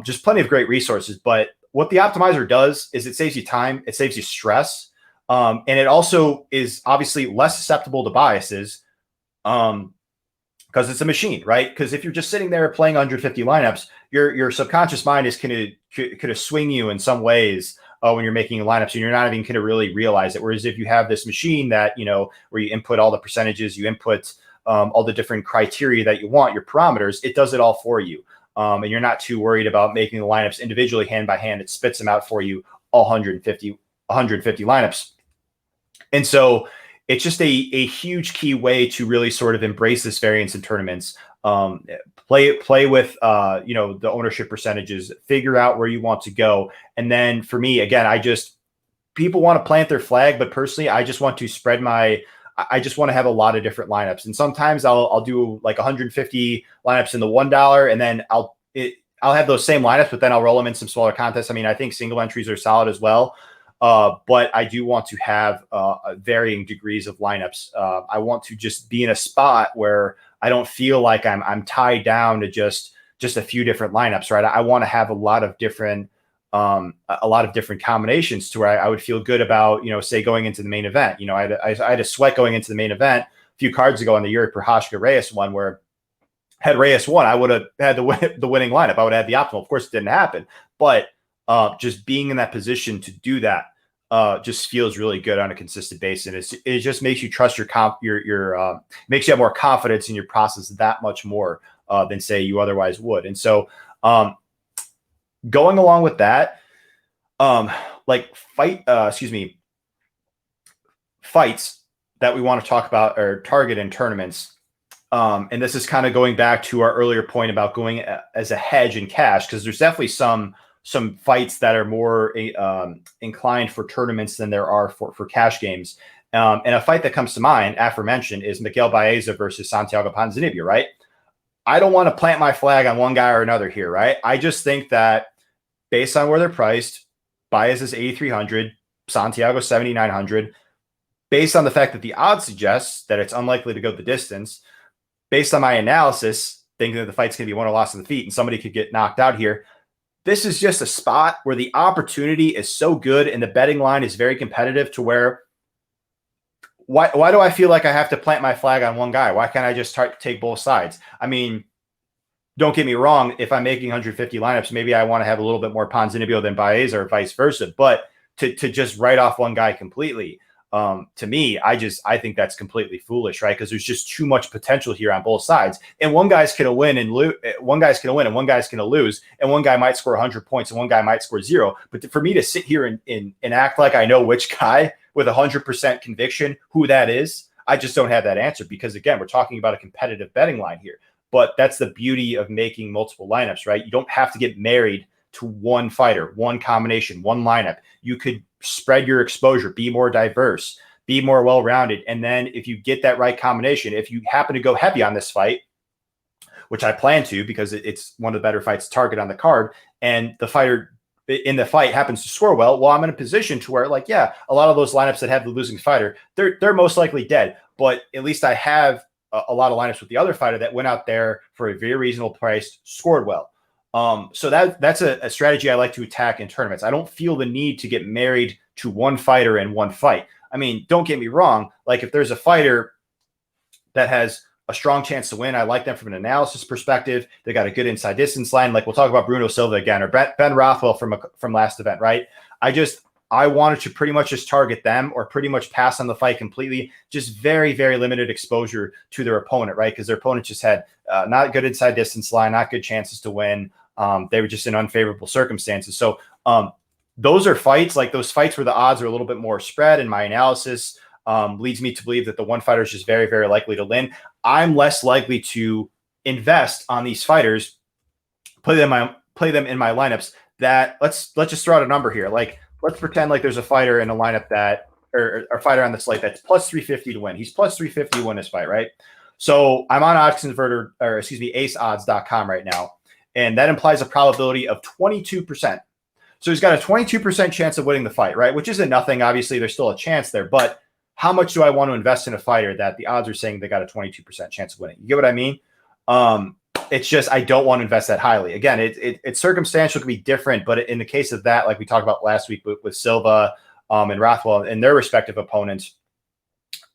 just plenty of great resources. But what the optimizer does is it saves you time, it saves you stress, and it also is obviously less susceptible to biases, because it's a machine, right? Because if you're just sitting there playing 150 lineups, your subconscious mind is going to swing you in some ways when you're making lineups, and you're not even going to really realize it. Whereas if you have this machine that, where you input all the percentages, you input all the different criteria that you want, your parameters, it does it all for you. And you're not too worried about making the lineups individually, hand by hand. It spits them out for you, all 150 lineups. And so it's just a huge key way to really sort of embrace this variance in tournaments. Play with, the ownership percentages, figure out where you want to go. And then for me, again, people want to plant their flag, but personally, I just want to I just want to have a lot of different lineups. And sometimes I'll do like 150 lineups in the $1, and then I'll have those same lineups, but then I'll roll them in some smaller contests. I mean, I think single entries are solid as well. But I do want to have varying degrees of lineups. I want to just be in a spot where I don't feel like I'm tied down to just a few different lineups, right? I want to have a lot of different combinations to where I would feel good about, say going into the main event. I had a sweat going into the main event a few cards ago on the Yuri Prochazka Reyes one, where had Reyes won, I would have had the winning lineup. I would have had the optimal. Of course, it didn't happen, but just being in that position to do that just feels really good on a consistent basis. And it just makes you trust makes you have more confidence in your process that much more than say you otherwise would. And so going along with that, fights that we want to talk about or target in tournaments. And this is kind of going back to our earlier point about going as a hedge in cash, because there's definitely some fights that are more inclined for tournaments than there are for cash games. And a fight that comes to mind, aforementioned, is Miguel Baeza versus Santiago Ponzinibbio, right? I don't want to plant my flag on one guy or another here, right? I just think that based on where they're priced, Baez is 8,300, Santiago 7,900. Based on the fact that the odds suggests that it's unlikely to go the distance, based on my analysis, thinking that the fight's going to be won or lost on the feet and somebody could get knocked out here, this is just a spot where the opportunity is so good and the betting line is very competitive to where why do I feel like I have to plant my flag on one guy? Why can't I just take both sides? I mean, don't get me wrong. If I'm making 150 lineups, maybe I want to have a little bit more Ponzinibbio than Baez or vice versa. But to just write off one guy completely, to me, I think that's completely foolish, right? Because there's just too much potential here on both sides, and one guy's going to win and one guy's going to win and one guy's going to lose, and one guy might score 100 points and one guy might score 0. But for me to sit here and act like I know which guy with 100% conviction who that is, I just don't have that answer, because again, we're talking about a competitive betting line here. But that's the beauty of making multiple lineups, right? You don't have to get married to one fighter, one combination, one lineup. You could spread your exposure, be more diverse, be more well-rounded. And then if you get that right combination, if you happen to go heavy on this fight, which I plan to because it's one of the better fights to target on the card, and the fighter in the fight happens to score well I'm in a position to where, like, yeah, a lot of those lineups that have the losing fighter, they're most likely dead. But at least I have a lot of lineups with the other fighter that went out there for a very reasonable price, scored well. So that's a strategy I like to attack in tournaments. I don't feel the need to get married to one fighter and one fight. I mean, don't get me wrong. Like, if there's a fighter that has a strong chance to win, I like them from an analysis perspective. They got a good inside distance line. Like, we'll talk about Bruno Silva again, or Ben Rothwell from last event, right? I wanted to pretty much just target them or pretty much pass on the fight completely. Just very, very limited exposure to their opponent, right? Because their opponent just had not good inside distance line, not good chances to win. They were just in unfavorable circumstances. So those are fights, like those fights where the odds are a little bit more spread, and my analysis leads me to believe that the one fighter is just very, very likely to win. I'm less likely to invest on these fighters, play them in my lineups. That let's just throw out a number here. Like, let's pretend like there's a fighter in a lineup that, or a fighter on the slate that's plus 350 to win. He's plus 350 to win this fight, right? So I'm on aceodds.com right now, and that implies a probability of 22%. So he's got a 22% chance of winning the fight, right? Which isn't nothing. Obviously, there's still a chance there, but how much do I want to invest in a fighter that the odds are saying they got a 22% chance of winning? You get what I mean? It's just, I don't want to invest that highly. Again, it's circumstantial, could be different, but in the case of that, like we talked about last week with Silva and Rothwell and their respective opponents,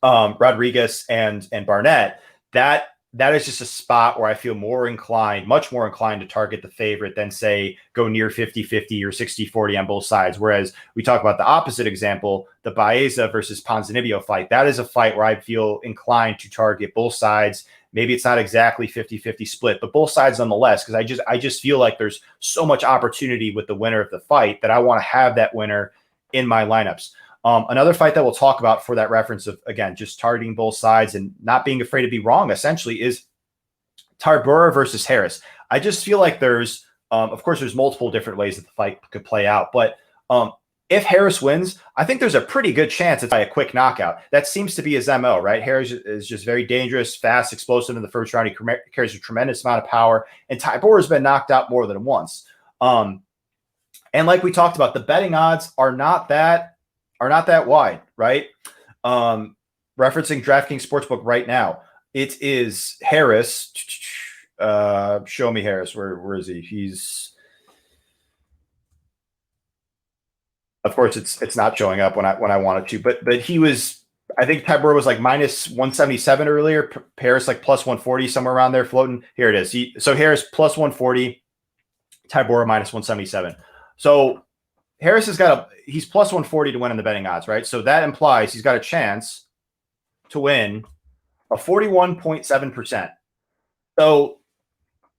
Rodriguez and Barnett, that is just a spot where I feel much more inclined to target the favorite than, say, go near 50-50 or 60-40 on both sides. Whereas we talk about the opposite example, the Baeza versus Ponzinibbio fight. That is a fight where I feel inclined to target both sides. Maybe it's not exactly 50-50 split, but both sides nonetheless, because I just feel like there's so much opportunity with the winner of the fight that I want to have that winner in my lineups. Another fight that we'll talk about for that reference of, again, just targeting both sides and not being afraid to be wrong, essentially, is Tarbura versus Harris. I just feel like there's, of course, there's multiple different ways that the fight could play out. But if Harris wins, I think there's a pretty good chance it's by a quick knockout. That seems to be his MO, right? Harris is just very dangerous, fast, explosive in the first round. He carries a tremendous amount of power. And Tybura has been knocked out more than once. And like we talked about, the betting odds are not that wide, right? Referencing DraftKings Sportsbook right now, it is Harris. Show me Harris. Where is he? He's, of course, it's not showing up when I wanted to, but he was. I think Tybura was like minus 177 earlier. Harris like plus 140, somewhere around there floating. Here it is. So Harris plus 140, Tybura minus 177. So Harris he's plus 140 to win in the betting odds, right? So that implies he's got a chance to win a 41.7%. So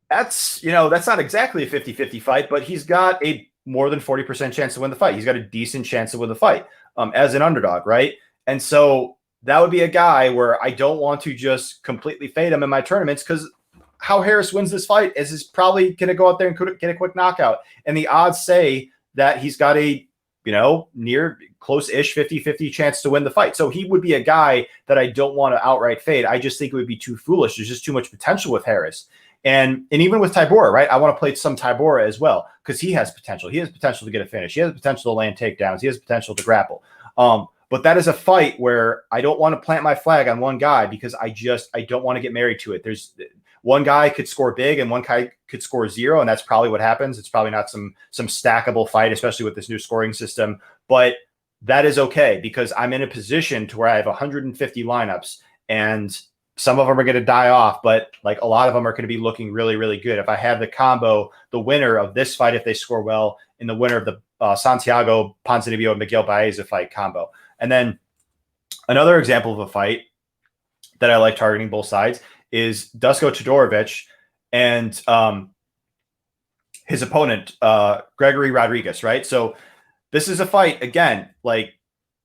that's not exactly a 50-50 fight, but he's got a more than 40% chance to win the fight. He's got a decent chance to win the fight as an underdog, right? And so that would be a guy where I don't want to just completely fade him in my tournaments, because how Harris wins this fight is probably going to go out there and get a quick knockout. And the odds say that he's got a, near close-ish 50-50 chance to win the fight. So he would be a guy that I don't want to outright fade. I just think it would be too foolish. There's just too much potential with Harris. And even with Tybura, right? I want to play some Tybura as well, because he has potential. He has potential to get a finish. He has potential to land takedowns. He has potential to grapple. But that is a fight where I don't want to plant my flag on one guy, because I don't want to get married to it. There's one guy could score big and one guy could score zero, and that's probably what happens. It's probably not some stackable fight, especially with this new scoring system. But that is okay, because I'm in a position to where I have 150 lineups, and some of them are going to die off, but like a lot of them are going to be looking really, really good. If I have the combo, the winner of this fight, if they score well, in the winner of the Santiago Ponzinibbio and Miguel Baeza fight combo. And then another example of a fight that I like targeting both sides is Dusko Todorovic and his opponent, Gregory Rodriguez, right? So this is a fight, again, like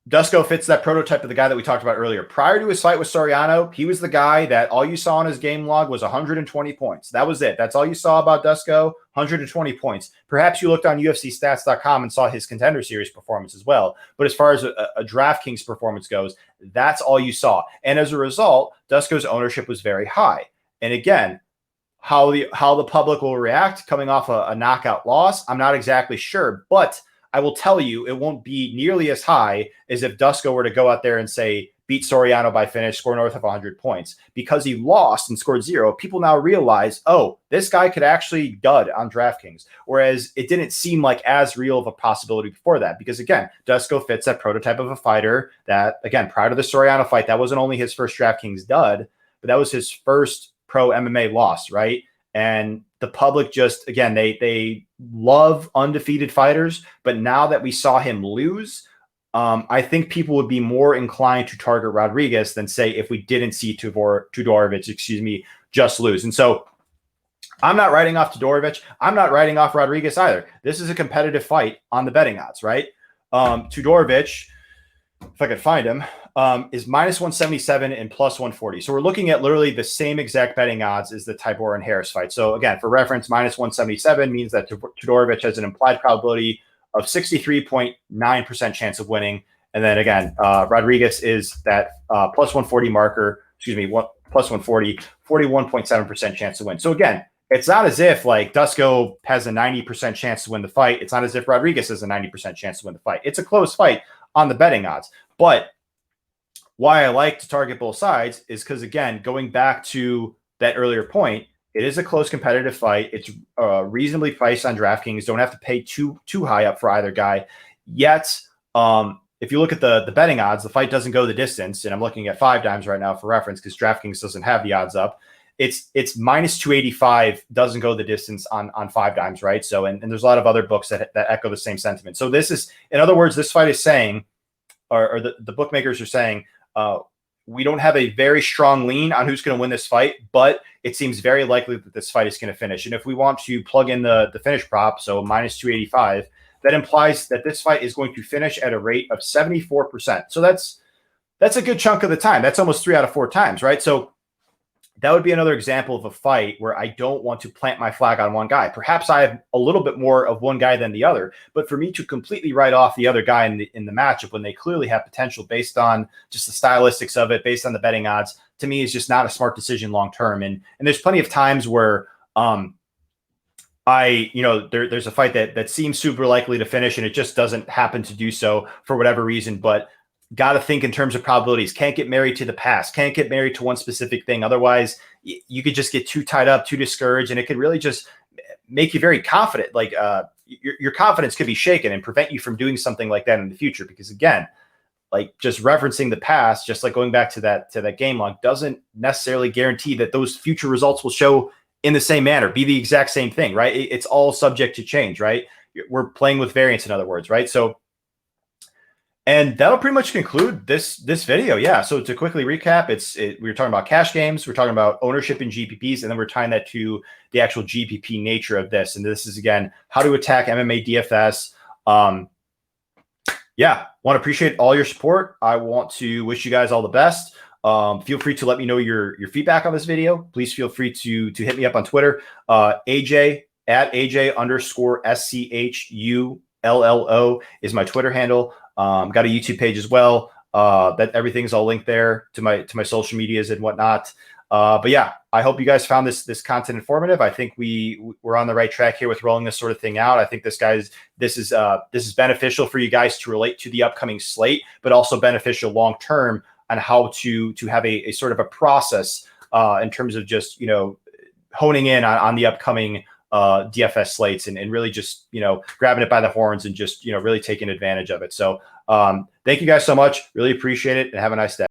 Dusko fits that prototype of the guy that we talked about earlier. Prior to his fight with Soriano, he was the guy that all you saw on his game log was 120 points. That was it. That's all you saw about Dusko, 120 points. Perhaps you looked on UFCstats.com and saw his Contender Series performance as well. But as far as a DraftKings performance goes, that's all you saw. And as a result, Dusko's ownership was very high. And again, how the public will react coming off a knockout loss, I'm not exactly sure. But I will tell you, it won't be nearly as high as if Dusko were to go out there and say, beat Soriano by finish, score north of 100 points. Because he lost and scored zero, people now realize, oh, this guy could actually dud on DraftKings. Whereas it didn't seem like as real of a possibility before that. Because again, Dusko fits that prototype of a fighter that, again, prior to the Soriano fight, that wasn't only his first DraftKings dud, but that was his first pro MMA loss, right? And the public just, again, they love undefeated fighters, but now that we saw him lose, I think people would be more inclined to target Rodriguez than, say, if we didn't see Todorovic, just lose. And so I'm not writing off Todorovic. I'm not writing off Rodriguez either. This is a competitive fight on the betting odds, right? Todorovic, if I could find him, is minus 177 and plus 140. So we're looking at literally the same exact betting odds as the Tybura and Harris fight. So again, for reference, minus 177 means that Todorovic has an implied probability of 63.9% chance of winning. And then again, Rodriguez is that plus 140 marker, plus 140, 41.7% chance to win. So again, it's not as if like Dusko has a 90% chance to win the fight. It's not as if Rodriguez has a 90% chance to win the fight. It's a close fight on the betting odds. But why I like to target both sides is because, again, going back to that earlier point, it is a close competitive fight. It's reasonably priced on DraftKings. Don't have to pay too high up for either guy. Yet, if you look at the betting odds, the fight doesn't go the distance. And I'm looking at 5 dimes right now for reference because DraftKings doesn't have the odds up. It's minus 285, doesn't go the distance on 5 dimes, right? So, and there's a lot of other books that echo the same sentiment. So this is, in other words, this fight is saying, or the bookmakers are saying, we don't have a very strong lean on who's going to win this fight, but it seems very likely that this fight is going to finish. And if we want to plug in the finish prop, so minus 285, that implies that this fight is going to finish at a rate of 74%. So that's a good chunk of the time. That's almost 3 out of 4 times, right? So that would be another example of a fight where I don't want to plant my flag on one guy. Perhaps I have a little bit more of one guy than the other, but for me to completely write off the other guy in the matchup when they clearly have potential based on just the stylistics of it, based on the betting odds, to me is just not a smart decision long term. And there's plenty of times where there's a fight that seems super likely to finish and it just doesn't happen to do so for whatever reason, but got to think in terms of probabilities. Can't get married to the past. Can't get married to one specific thing. Otherwise, you could just get too tied up, too discouraged, and it could really just make you very confident. Like your confidence could be shaken and prevent you from doing something like that in the future. Because again, like just referencing the past, just like going back to that game log, doesn't necessarily guarantee that those future results will show in the same manner, be the exact same thing, right? It's all subject to change, right? we're playing with variance, in other words, right? So, and that'll pretty much conclude this video. Yeah. So to quickly recap, we were talking about cash games, we're talking about ownership in GPPs, and then we're tying that to the actual GPP nature of this. And this is, again, how to attack MMA DFS. Yeah, want to appreciate all your support. I want to wish you guys all the best. Feel free to let me know your feedback on this video. Please feel free to hit me up on Twitter. AJ at AJ_SCHULLO is my Twitter handle. Got a YouTube page as well. That everything's all linked there to my social medias and whatnot. But yeah, I hope you guys found this content informative. I think we're on the right track here with rolling this sort of thing out. I think this is beneficial for you guys to relate to the upcoming slate, but also beneficial long term on how to have a sort of a process in terms of just, you know, honing in on the upcoming DFS slates and really just, you know, grabbing it by the horns and just, you know, really taking advantage of it. So thank you guys so much. Really appreciate it, and have a nice day.